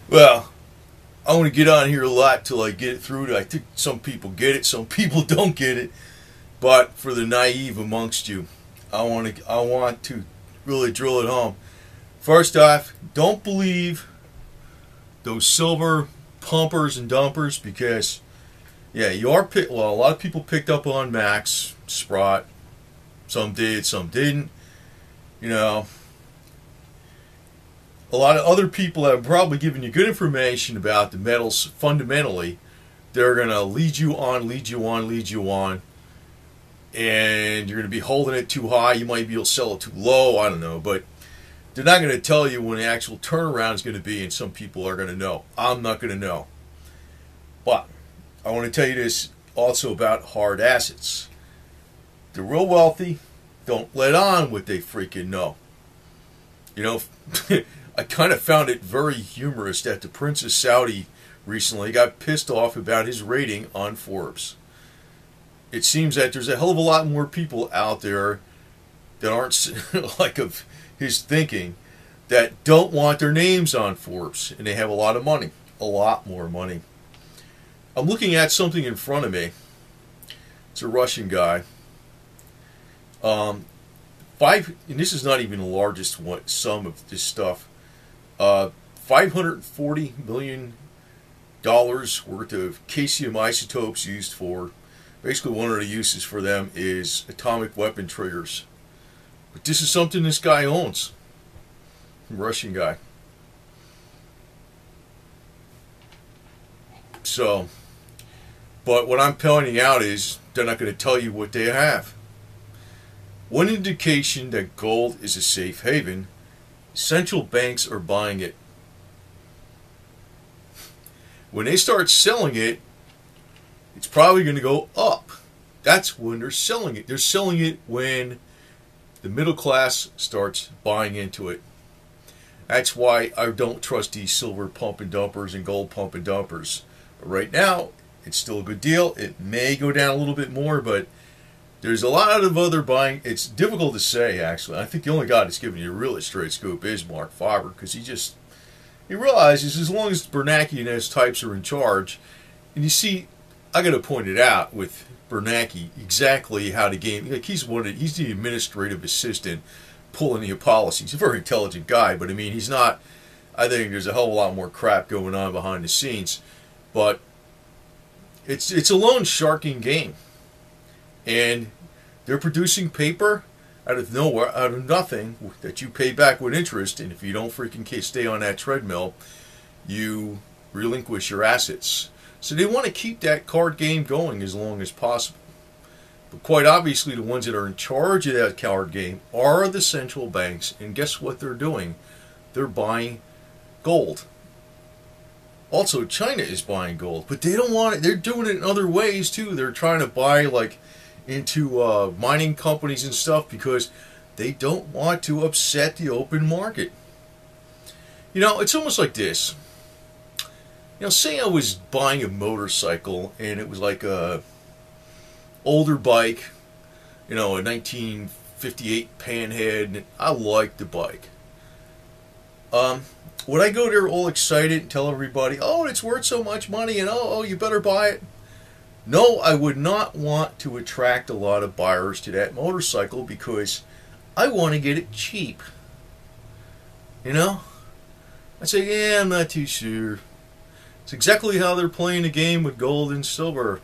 Well, I want to get on here a lot till I get it through. I think some people get it, some people don't get it. But for the naive amongst you, I want to really drill it home. First off, don't believe those silver pumpers and dumpers because, yeah, a lot of people picked up on Max, Sprott. Some did, some didn't. You know, a lot of other people have probably given you good information about the metals fundamentally. They're going to lead you on, lead you on, lead you on. And you're going to be holding it too high. You might be able to sell it too low. I don't know. But they're not going to tell you when the actual turnaround is going to be, and some people are going to know. I'm not going to know. But I want to tell you this also about hard assets. The real wealthy don't let on what they freaking know. You know, I kind of found it very humorous that the Prince of Saudi recently got pissed off about his rating on Forbes. It seems that there's a hell of a lot more people out there that aren't like of his thinking that don't want their names on Forbes, and they have a lot of money, a lot more money. I'm looking at something in front of me. It's a Russian guy. And this is not even the largest sum of this stuff. $540 million worth of caesium isotopes used for. Basically, one of the uses for them is atomic weapon triggers. But this is something this guy owns. Russian guy. So, but what I'm pointing out is they're not going to tell you what they have. One indication that gold is a safe haven, central banks are buying it. When they start selling it, it's probably going to go up. That's when they're selling it. They're selling it when the middle class starts buying into it. That's why I don't trust these silver pump and dumpers and gold pump and dumpers. But right now, it's still a good deal. It may go down a little bit more, but there's a lot of other buying. It's difficult to say, actually. I think the only guy that's giving you a really straight scoop is Mark Faber, because he realizes as long as Bernanke and his types are in charge, and you see, I got to point it out with Bernanke exactly how the game. Like he's the administrative assistant pulling the policies. He's a very intelligent guy, but I mean he's not. I think there's a hell of a lot more crap going on behind the scenes, but it's a loan sharking game, and they're producing paper out of nowhere, out of nothing, that you pay back with interest, and if you don't freaking stay on that treadmill, you relinquish your assets. So they want to keep that card game going as long as possible. But quite obviously the ones that are in charge of that card game are the central banks. And guess what they're doing? They're buying gold. Also, China is buying gold. But they don't want it. They're doing it in other ways too. They're trying to buy like into mining companies and stuff because they don't want to upset the open market. You know, it's almost like this. You know, say I was buying a motorcycle and it was like a older bike, you know, a 1958 Panhead, and I liked the bike. Would I go there all excited and tell everybody, oh, it's worth so much money and oh, you better buy it? No, I would not want to attract a lot of buyers to that motorcycle because I want to get it cheap. You know? I'd say, yeah, I'm not too sure. It's exactly how they're playing the game with gold and silver.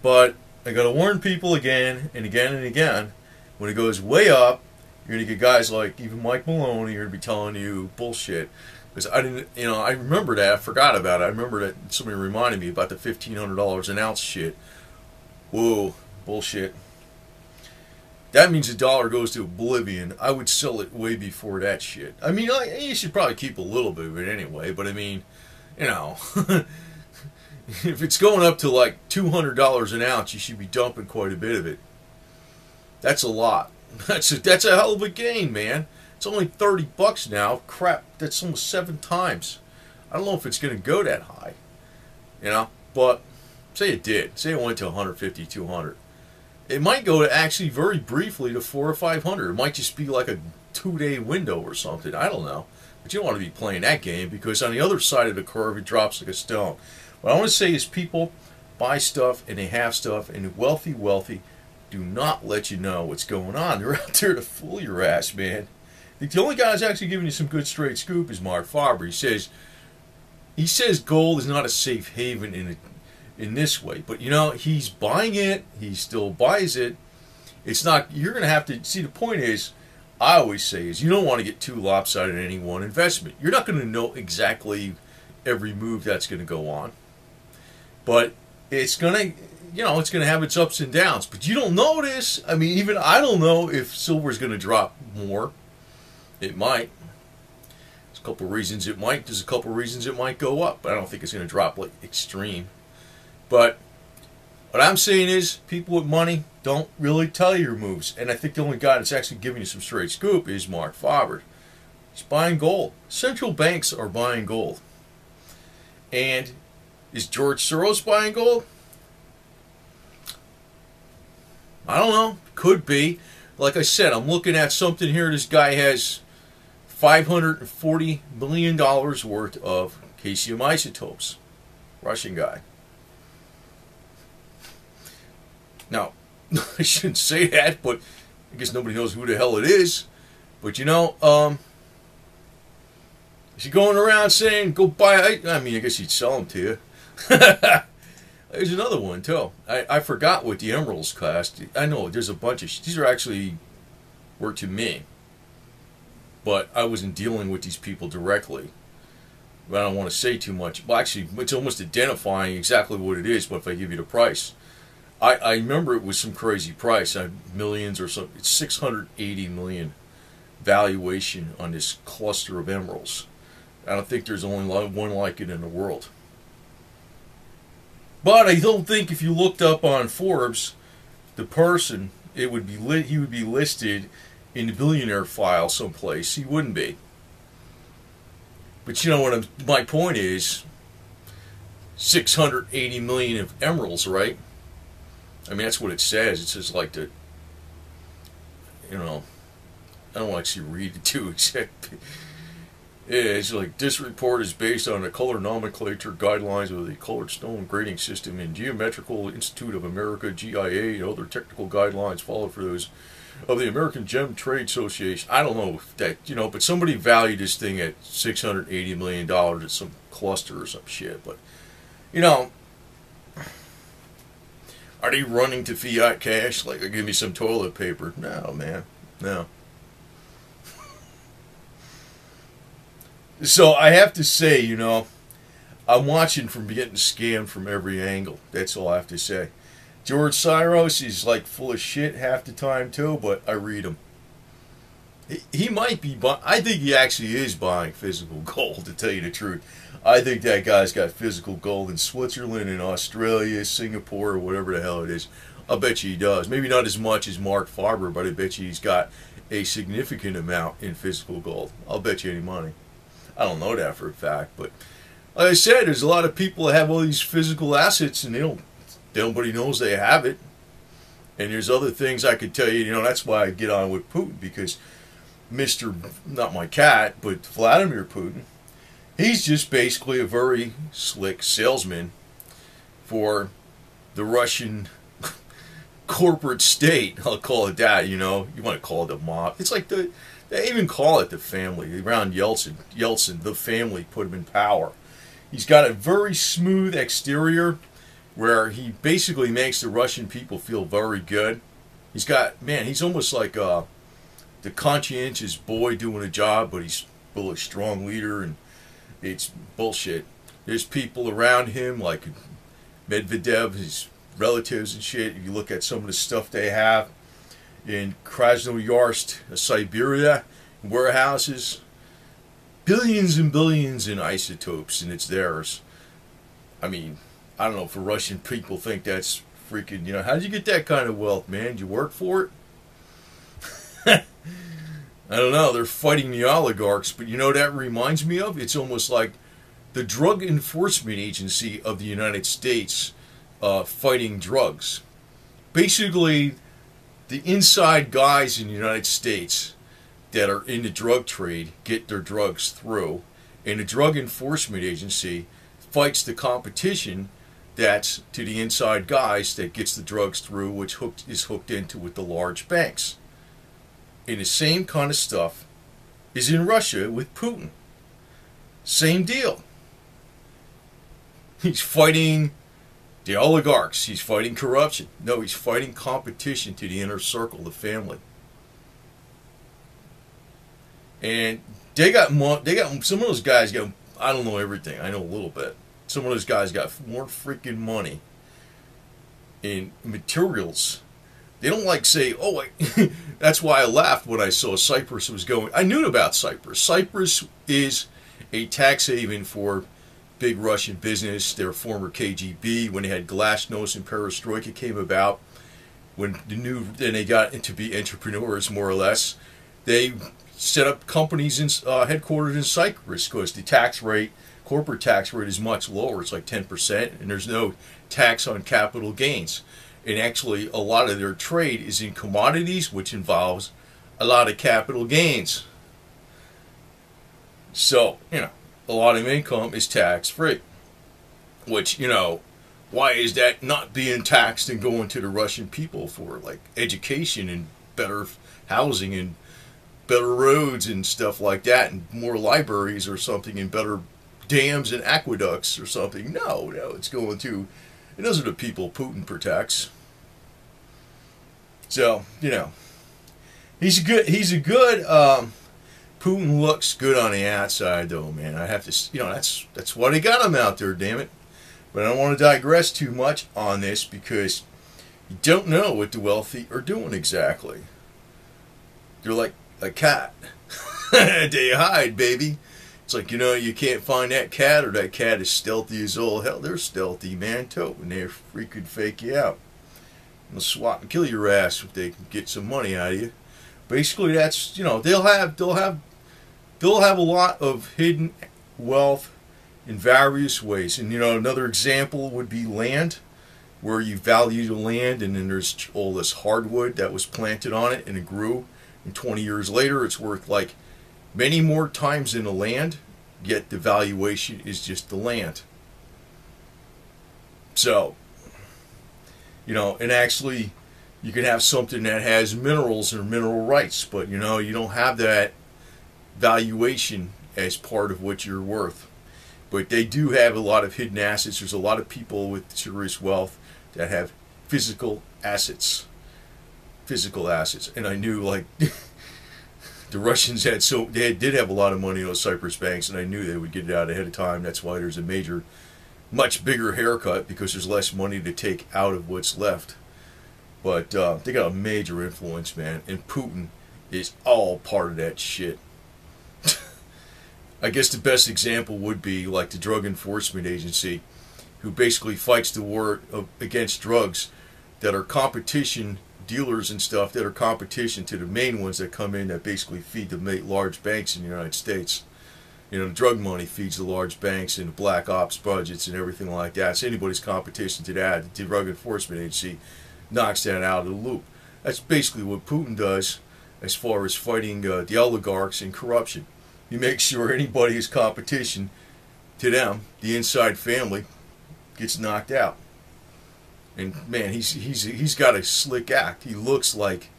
But I got to warn people again and again and again, when it goes way up, you're going to get guys like even Mike Maloney who are going to be telling you bullshit. Because I didn't, you know, I remember that. I forgot about it. I remember that somebody reminded me about the $1,500 an ounce shit. Whoa, bullshit. That means the dollar goes to oblivion. I would sell it way before that shit. I mean, you should probably keep a little bit of it anyway, but I mean, you know, if it's going up to like $200 an ounce, you should be dumping quite a bit of it. That's a lot. That's a hell of a gain, man. It's only $30 now. Crap, that's almost 7 times. I don't know if it's going to go that high, you know. But say it did. Say it went to 150, 200. It might go to actually very briefly to 400 or 500. It might just be like a 2-day window or something. I don't know. But you don't want to be playing that game, because on the other side of the curve, it drops like a stone. What I want to say is, people buy stuff and they have stuff, and the wealthy do not let you know what's going on. They're out there to fool your ass, man. The only guy that's actually giving you some good straight scoop is Mark Faber. He says gold is not a safe haven in this way, but you know, he's buying it. He still buys it. It's not. You're going to have to see. The point is, I always say, is you don't want to get too lopsided in any one investment. You're not going to know exactly every move that's going to go on, but it's going to, you know, it's going to have its ups and downs. But you don't know this. I mean, even I don't know if silver's going to drop more. It might. There's a couple reasons it might. There's a couple reasons it might go up. But I don't think it's going to drop like extreme. But what I'm saying is, people with money don't really tell you your moves. And I think the only guy that's actually giving you some straight scoop is Mark Faber. He's buying gold. Central banks are buying gold. And is George Soros buying gold? I don't know. Could be. Like I said, I'm looking at something here. This guy has $540 million worth of caesium isotopes. Russian guy. Now, I shouldn't say that, but I guess nobody knows who the hell it is. But you know, is he going around saying, go buy, I mean, I guess he'd sell them to you. There's another one, too. I forgot what the emeralds cost. I know, there's a bunch of, these are actually work to me. But I wasn't dealing with these people directly. But I don't want to say too much. Well, actually, it's almost identifying exactly what it is, but if I give you the price. I remember it was some crazy price, millions or something. It's 680 million valuation on this cluster of emeralds. I don't think there's only one like it in the world. But I don't think if you looked up on Forbes, the person, he would be listed in the billionaire file someplace. He wouldn't be. But you know what? My point is, 680 million of emeralds, right? I mean, that's what it says. It says like the, you know, I don't actually read it too, except, yeah, it's like, this report is based on the color nomenclature guidelines of the colored stone grading system and Geometrical Institute of America, GIA, and other technical guidelines followed for those of the American Gem Trade Association. I don't know if that, you know, but somebody valued this thing at $680 million at some cluster or some shit. But, you know, are they running to fiat cash? Like, give me some toilet paper. No, man. No. So I have to say, you know, I'm watching from getting scammed from every angle. That's all I have to say. George Soros is like full of shit half the time too, but I read him. He might be buying, I think he actually is buying physical gold, to tell you the truth. I think that guy's got physical gold in Switzerland and Australia, Singapore, or whatever the hell it is. I'll bet you he does. Maybe not as much as Mark Faber, but I bet you he's got a significant amount in physical gold. I'll bet you any money. I don't know that for a fact, but like I said, there's a lot of people that have all these physical assets and nobody knows they have it. And there's other things I could tell you, you know, that's why I get on with Putin, because Mr., not my cat, but Vladimir Putin, he's just basically a very slick salesman for the Russian corporate state. I'll call it that, you know. You want to call it the mob. It's like they even call it the family. Around Yeltsin, the family put him in power. He's got a very smooth exterior where he basically makes the Russian people feel very good. He's got, man, he's almost like the conscientious boy doing a job, but he's still a strong leader, and it's bullshit. There's people around him like Medvedev, his relatives and shit. If you look at some of the stuff they have in Krasnoyarsk, Siberia, warehouses, billions and billions in isotopes, and it's theirs. I mean, I don't know if the Russian people think that's freaking, you know, how did you get that kind of wealth, man? Did you work for it? I don't know. They're fighting the oligarchs, but you know what that reminds me of? It's almost like the Drug Enforcement Agency of the United States fighting drugs. Basically, the inside guys in the United States, that are in the drug trade get their drugs through, and the Drug Enforcement Agency fights the competition that's to the inside guys that gets the drugs through, which is hooked into with the large banks. And the same kind of stuff is in Russia with Putin. Same deal. He's fighting the oligarchs. He's fighting corruption. No, he's fighting competition to the inner circle, the family. And they got some of those guys got, I don't know everything, I know a little bit. Some of those guys got more freaking money in materials. They don't like say, oh, that's why I laughed when I saw Cyprus was going. I knew about Cyprus. Cyprus is a tax haven for big Russian business. Their former KGB, when they had Glasnost and Perestroika came about, when then they got to be entrepreneurs more or less. They set up companies headquartered in Cyprus because the tax rate, corporate tax rate, is much lower. It's like 10%, and there's no tax on capital gains. And actually, a lot of their trade is in commodities, which involves a lot of capital gains. So, a lot of income is tax-free. Which, why is that not being taxed and going to the Russian people for, like, education and better housing and better roads and stuff like that, and more libraries or something, and better dams and aqueducts or something? No, it's going to, and those are the people Putin protects. So, he's a good, Putin looks good on the outside though, man. I have to, that's why they got him out there, damn it. But I don't want to digress too much on this because you don't know what the wealthy are doing exactly. They're like a cat. They hide, baby. It's like, you can't find that cat, or that cat is stealthy as all hell. They're stealthy, man, too, and they freaking fake you out. They'll swat and kill your ass if they can get some money out of you. Basically, that's, they'll have a lot of hidden wealth in various ways. And, another example would be land, where you value the land, and then there's all this hardwood that was planted on it, and it grew. And 20 years later, it's worth like many more times than the land, yet the valuation is just the land. So, and actually, you can have something that has minerals or mineral rights, but you don't have that valuation as part of what you're worth. But they do have a lot of hidden assets. There's a lot of people with serious wealth that have physical assets. And I knew, like, the Russians did have a lot of money in those Cyprus banks, and I knew they would get it out ahead of time. That's why there's a much bigger haircut, because there's less money to take out of what's left. But they got a major influence, man, and Putin is all part of that shit. I guess the best example would be like the Drug Enforcement Agency, who basically fights the war against drugs that are competition dealers and stuff, that are competition to the main ones that come in that basically feed the large banks in the United States. The drug money feeds the large banks and the black ops budgets and everything like that. It's anybody's competition to that. The Drug Enforcement Agency knocks that out of the loop. That's basically what Putin does as far as fighting the oligarchs and corruption. He makes sure anybody is competition to them, the inside family, gets knocked out. And man, he's got a slick act. He looks like,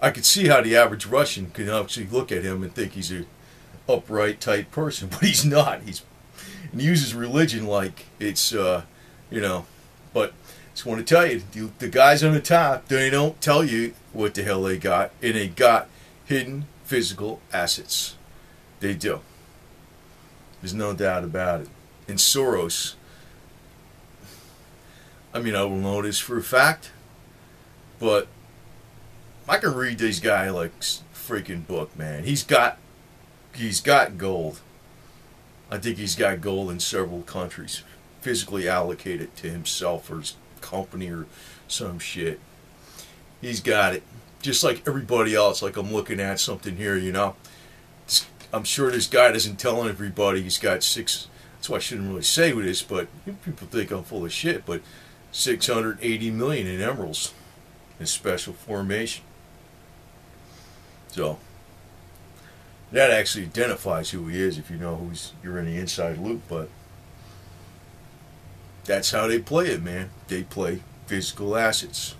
I could see how the average Russian can actually look at him and think he's a upright type person, but he's not. He uses religion like it's but I just want to tell you, the guys on the top, they don't tell you what the hell they got, and they got hidden physical assets. They do. There's no doubt about it. And Soros, I will know this for a fact, but I can read this guy like freaking book, man. He's got gold. I think he's got gold in several countries, physically allocated to himself or his company or some shit. He's got it, just like everybody else. Like, I'm looking at something here, I'm sure this guy doesn't tell everybody he's got that's why I shouldn't really say this, but people think I'm full of shit, but 680 million in emeralds in special formation. So, That actually identifies who he is if you know you're in the inside loop. But that's how they play it, man. They play physical assets.